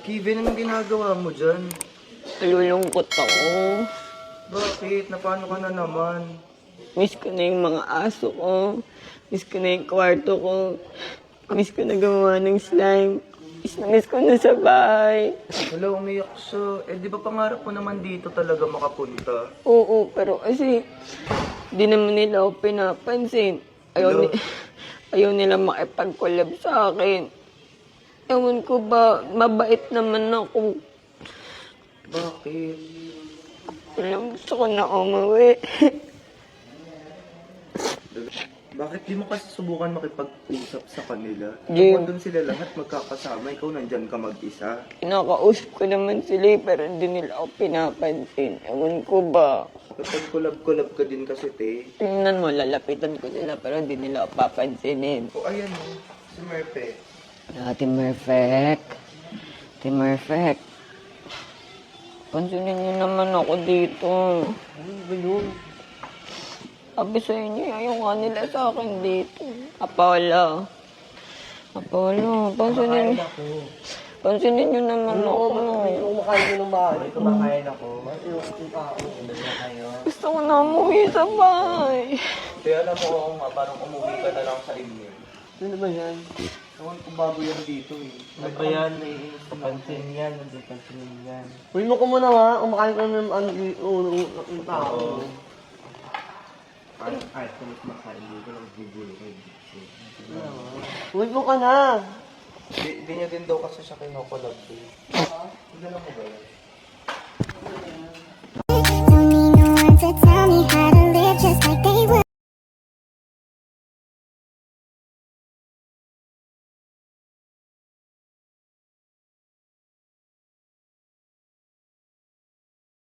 Kevin, anong ginagawa mo dyan? Nalulungkot ako. Bakit? Napano ka na naman? Miss ko na yung mga aso ko. Miss ko na yung kwarto ko. Miss ko na gumawa ng slime. Miss ko na sa bahay. Wala, umiyak siya. Eh, di ba pangarap mo naman dito talaga makapunta? Oo, pero kasi di naman nila ako pinapansin. Hello? Ayaw nila makipag-collab sa akin. Ewan ko ba, mabait naman ako. Bakit? Alam, gusto ko na umuwi. Bakit di mo kasi subukan makipag-usap sa kanila? Jim. Kung doon sila lahat magkakasama, ikaw nandyan ka mag-isa. Kinakausap ko naman sila pero hindi nila ako pinapansin. Ewan ko ba. Kapag collab-collab ka din kasi, te. Tingnan mo, lalapitan ko sila pero hindi nila ako papansinin. O, ayan o. Si Merpe. Ate Merfect. Ate Merfect. Pansinin niyo naman ako dito. Ano ba yun? Sabi sa inyo, ayaw nga nila sa akin dito. Apollo. Apollo, pansinin niyo. Pansinin niyo naman ako. Kumakain ko ng bahay. Kumakain ako. Yung tao. Gusto ko na umuwi sa bahay. Kaya alam mo ako nga, parang umuwi ka na lang sa inyo. Ano ba yan? Ewan ko bago yan dito eh. Ano ba yan? Papansin yan, hindi pansinin yan. Uy mo ko muna ha, kumakain ka ng ng tao. Ay, kung makain dito lang bibuli kayo. Uy mo ka na! Di niya din daw kasi siya kinokolab eh. Hindi na mo ba yan? Don't need no one to tell me how to live just like they would.